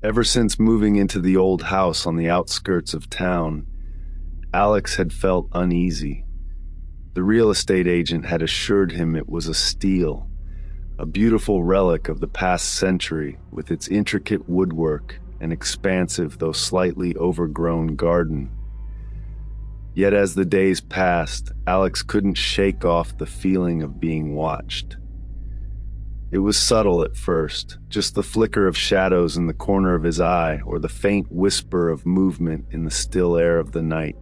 Ever since moving into the old house on the outskirts of town, Alex had felt uneasy. The real estate agent had assured him it was a steal, a beautiful relic of the past century with its intricate woodwork and expansive though slightly overgrown garden. Yet as the days passed, Alex couldn't shake off the feeling of being watched. It was subtle at first, just the flicker of shadows in the corner of his eye or the faint whisper of movement in the still air of the night.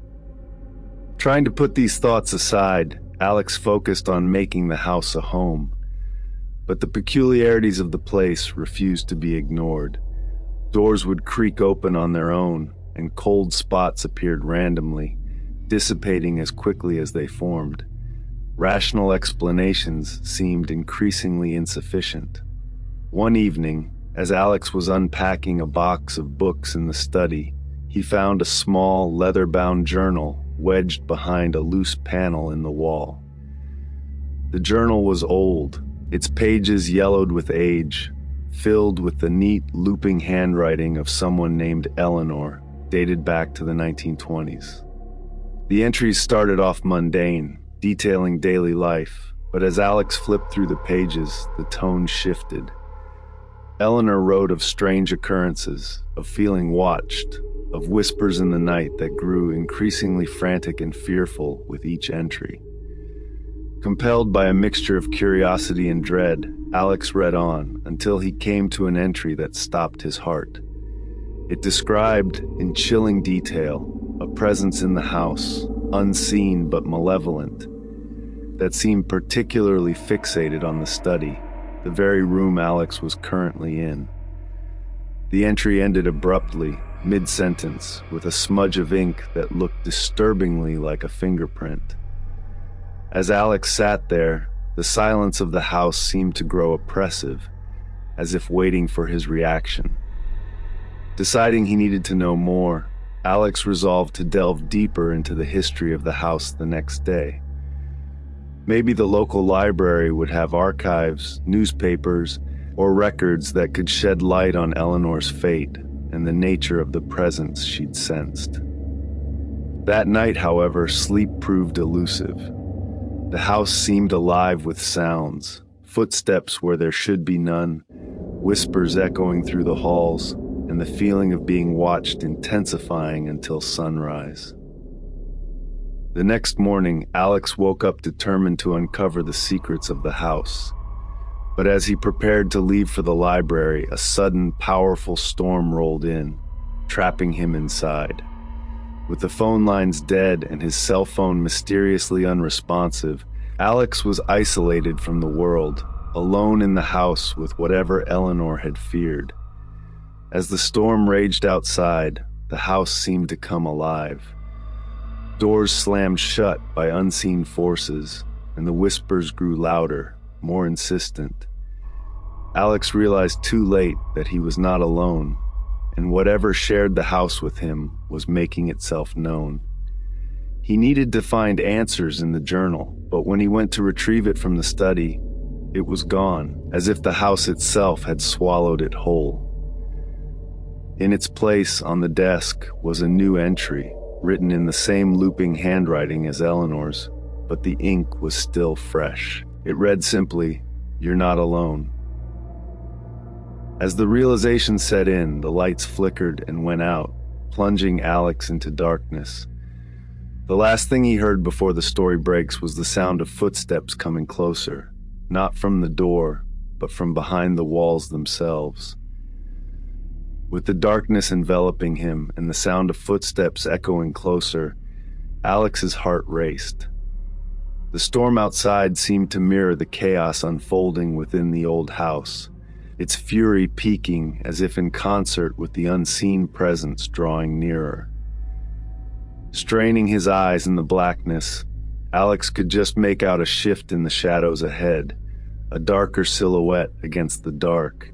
Trying to put these thoughts aside, Alex focused on making the house a home. But the peculiarities of the place refused to be ignored. Doors would creak open on their own, and cold spots appeared randomly, dissipating as quickly as they formed. Rational explanations seemed increasingly insufficient. One evening, as Alex was unpacking a box of books in the study, he found a small, leather-bound journal wedged behind a loose panel in the wall. The journal was old, its pages yellowed with age, filled with the neat, looping handwriting of someone named Eleanor, dated back to the 1920s. The entries started off mundane, detailing daily life, but as Alex flipped through the pages, the tone shifted. Eleanor wrote of strange occurrences, of feeling watched, of whispers in the night that grew increasingly frantic and fearful with each entry. Compelled by a mixture of curiosity and dread, Alex read on until he came to an entry that stopped his heart. It described, in chilling detail, a presence in the house, unseen but malevolent, that seemed particularly fixated on the study, the very room Alex was currently in. The entry ended abruptly, mid-sentence, with a smudge of ink that looked disturbingly like a fingerprint. As Alex sat there, the silence of the house seemed to grow oppressive, as if waiting for his reaction. Deciding he needed to know more, Alex resolved to delve deeper into the history of the house the next day. Maybe the local library would have archives, newspapers, or records that could shed light on Eleanor's fate and the nature of the presence she'd sensed. That night, however, sleep proved elusive. The house seemed alive with sounds, footsteps where there should be none, whispers echoing through the halls, and the feeling of being watched intensifying until sunrise. The next morning, Alex woke up determined to uncover the secrets of the house. But as he prepared to leave for the library, a sudden, powerful storm rolled in, trapping him inside. With the phone lines dead and his cell phone mysteriously unresponsive, Alex was isolated from the world, alone in the house with whatever Eleanor had feared. As the storm raged outside, the house seemed to come alive. Doors slammed shut by unseen forces, and the whispers grew louder, more insistent. Alex realized too late that he was not alone, and whatever shared the house with him was making itself known. He needed to find answers in the journal, but when he went to retrieve it from the study, it was gone, as if the house itself had swallowed it whole. In its place on the desk was a new entry, written in the same looping handwriting as Eleanor's, but the ink was still fresh. It read simply, "You're not alone." As the realization set in, the lights flickered and went out, plunging Alex into darkness. The last thing he heard before the story breaks was the sound of footsteps coming closer, not from the door, but from behind the walls themselves. With the darkness enveloping him and the sound of footsteps echoing closer, Alex's heart raced. The storm outside seemed to mirror the chaos unfolding within the old house, its fury peaking as if in concert with the unseen presence drawing nearer. Straining his eyes in the blackness, Alex could just make out a shift in the shadows ahead, a darker silhouette against the dark,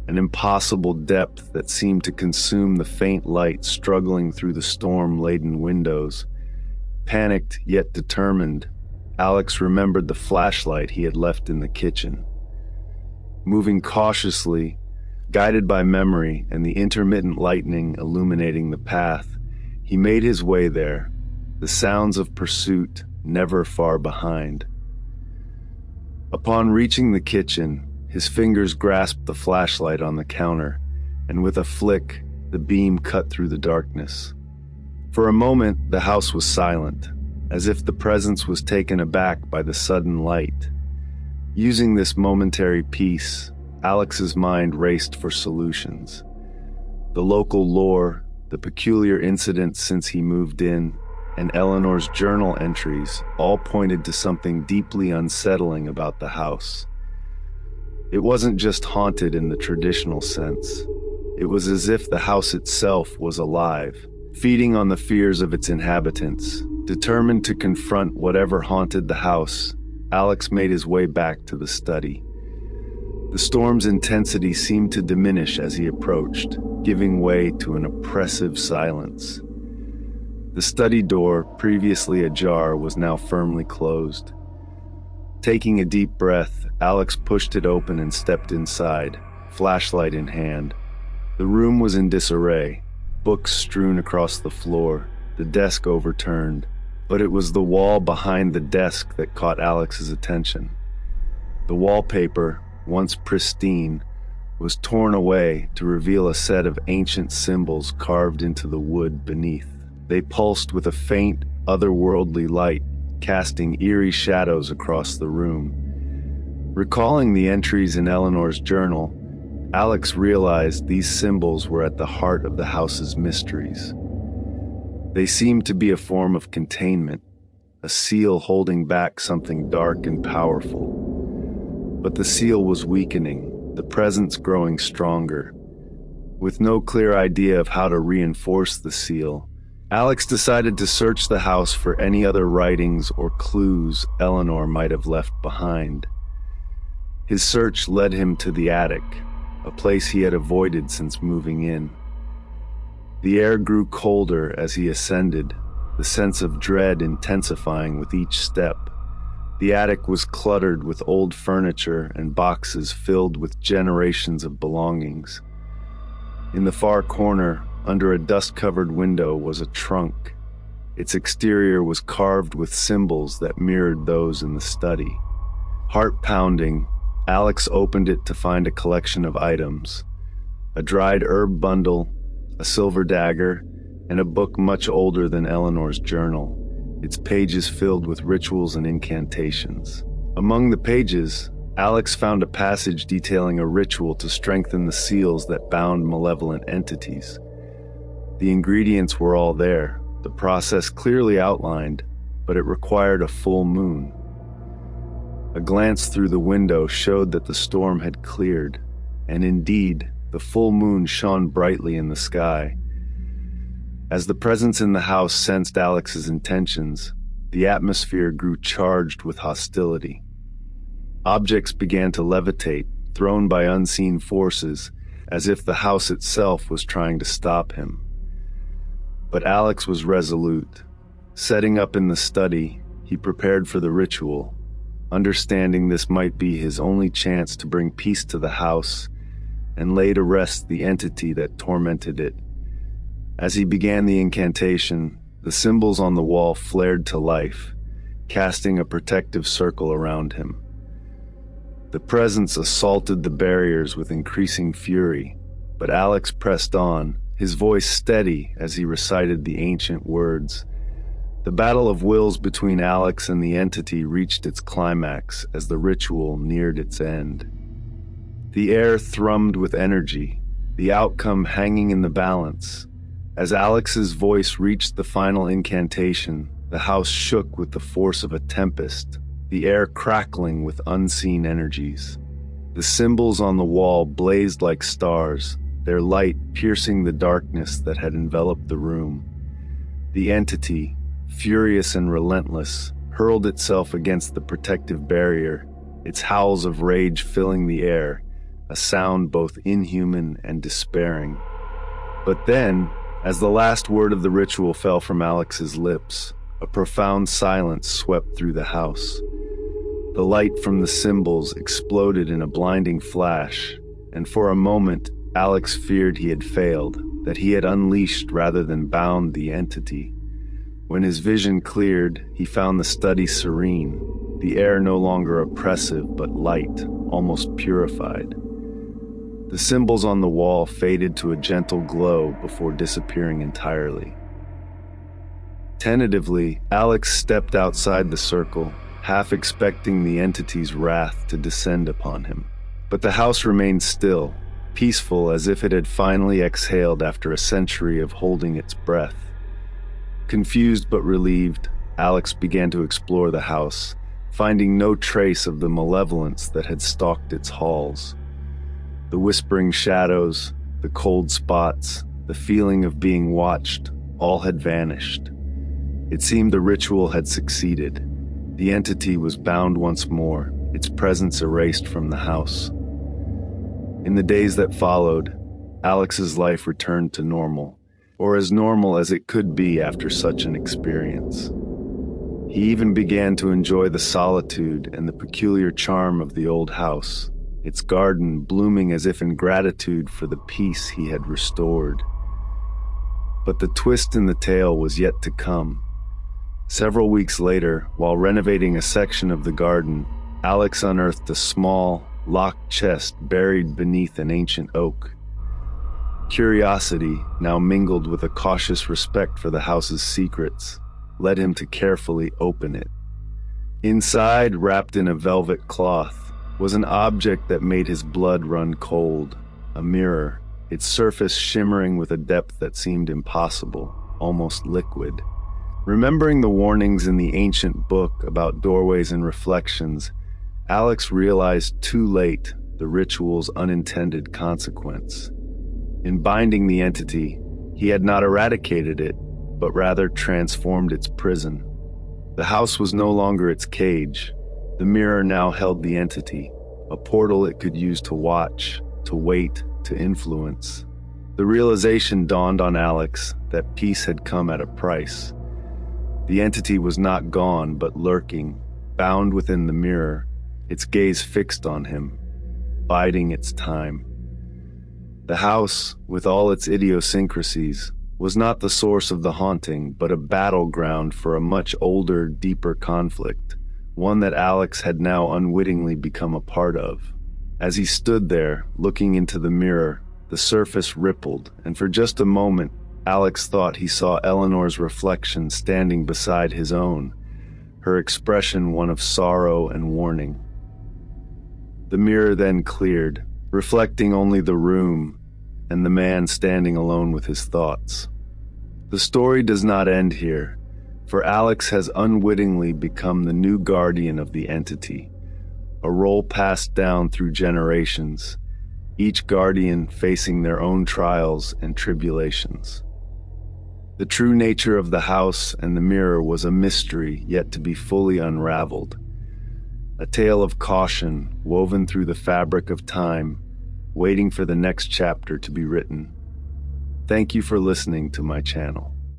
an impossible depth that seemed to consume the faint light struggling through the storm-laden windows. Panicked yet determined, Alex remembered the flashlight he had left in the kitchen. Moving cautiously, Guided by memory and the intermittent lightning illuminating the path, he made his way there, the sounds of pursuit never far behind. Upon reaching the kitchen, his fingers grasped the flashlight on the counter, and with a flick, the beam cut through the darkness. For a moment, the house was silent, as if the presence was taken aback by the sudden light. Using this momentary peace, Alex's mind raced for solutions. The local lore, the peculiar incidents since he moved in, and Eleanor's journal entries all pointed to something deeply unsettling about the house. It wasn't just haunted in the traditional sense. It was as if the house itself was alive, feeding on the fears of its inhabitants. Determined to confront whatever haunted the house, Alex made his way back to the study. The storm's intensity seemed to diminish as he approached, giving way to an oppressive silence. The study door, previously ajar, was now firmly closed. Taking a deep breath, Alex pushed it open and stepped inside, flashlight in hand. The room was in disarray, books strewn across the floor, the desk overturned, but it was the wall behind the desk that caught Alex's attention. The wallpaper, once pristine, was torn away to reveal a set of ancient symbols carved into the wood beneath. They pulsed with a faint, otherworldly light, casting eerie shadows across the room. Recalling the entries in Eleanor's journal, Alex realized these symbols were at the heart of the house's mysteries. They seemed to be a form of containment, a seal holding back something dark and powerful. But the seal was weakening, the presence growing stronger. With no clear idea of how to reinforce the seal, Alex decided to search the house for any other writings or clues Eleanor might have left behind. His search led him to the attic, a place he had avoided since moving in. The air grew colder as he ascended, the sense of dread intensifying with each step. The attic was cluttered with old furniture and boxes filled with generations of belongings. In the far corner, under a dust-covered window, was a trunk. Its exterior was carved with symbols that mirrored those in the study. Heart-pounding, Alex opened it to find a collection of items: a dried herb bundle, a silver dagger, and a book much older than Eleanor's journal, its pages filled with rituals and incantations. Among the pages, Alex found a passage detailing a ritual to strengthen the seals that bound malevolent entities. The ingredients were all there, the process clearly outlined, but it required a full moon. A glance through the window showed that the storm had cleared, and indeed, the full moon shone brightly in the sky. As the presence in the house sensed Alex's intentions, the atmosphere grew charged with hostility. Objects began to levitate, thrown by unseen forces, as if the house itself was trying to stop him. But Alex was resolute. Setting up in the study, he prepared for the ritual, understanding this might be his only chance to bring peace to the house and lay to rest the entity that tormented it. As he began the incantation, the symbols on the wall flared to life, casting a protective circle around him. The presence assaulted the barriers with increasing fury, but Alex pressed on, his voice steady as he recited the ancient words. The battle of wills between Alex and the entity reached its climax as the ritual neared its end. The air thrummed with energy, the outcome hanging in the balance. As Alex's voice reached the final incantation, the house shook with the force of a tempest, the air crackling with unseen energies. The symbols on the wall blazed like stars, their light piercing the darkness that had enveloped the room. The entity, furious and relentless, hurled itself against the protective barrier, its howls of rage filling the air, a sound both inhuman and despairing. But then, as the last word of the ritual fell from Alex's lips, a profound silence swept through the house. The light from the symbols exploded in a blinding flash, and for a moment, Alex feared he had failed, that he had unleashed rather than bound the entity. When his vision cleared, he found the study serene, the air no longer oppressive but light, almost purified. The symbols on the wall faded to a gentle glow before disappearing entirely. Tentatively, Alex stepped outside the circle, half expecting the entity's wrath to descend upon him. But the house remained still, peaceful as if it had finally exhaled after a century of holding its breath. Confused but relieved, Alex began to explore the house, finding no trace of the malevolence that had stalked its halls. The whispering shadows, the cold spots, the feeling of being watched, all had vanished. It seemed the ritual had succeeded. The entity was bound once more, its presence erased from the house. In the days that followed, Alex's life returned to normal, or as normal as it could be after such an experience. He even began to enjoy the solitude and the peculiar charm of the old house, its garden blooming as if in gratitude for the peace he had restored. But the twist in the tale was yet to come. Several weeks later, while renovating a section of the garden, Alex unearthed a small, locked chest buried beneath an ancient oak. Curiosity, now mingled with a cautious respect for the house's secrets, led him to carefully open it. Inside, wrapped in a velvet cloth, was an object that made his blood run cold, a mirror, its surface shimmering with a depth that seemed impossible, almost liquid. Remembering the warnings in the ancient book about doorways and reflections, Alex realized too late the ritual's unintended consequence. In binding the entity, he had not eradicated it, but rather transformed its prison. The house was no longer its cage. The mirror now held the entity, a portal it could use to watch, to wait, to influence. The realization dawned on Alex that peace had come at a price. The entity was not gone, but lurking, bound within the mirror, its gaze fixed on him, biding its time. The house, with all its idiosyncrasies, was not the source of the haunting, but a battleground for a much older, deeper conflict, one that Alex had now unwittingly become a part of. As he stood there, looking into the mirror, the surface rippled, and for just a moment, Alex thought he saw Eleanor's reflection standing beside his own, her expression one of sorrow and warning. The mirror then cleared, reflecting only the room and the man standing alone with his thoughts. The story does not end here, for Alex has unwittingly become the new guardian of the entity, a role passed down through generations, each guardian facing their own trials and tribulations. The true nature of the house and the mirror was a mystery yet to be fully unraveled, a tale of caution woven through the fabric of time, waiting for the next chapter to be written. Thank you for listening to my channel.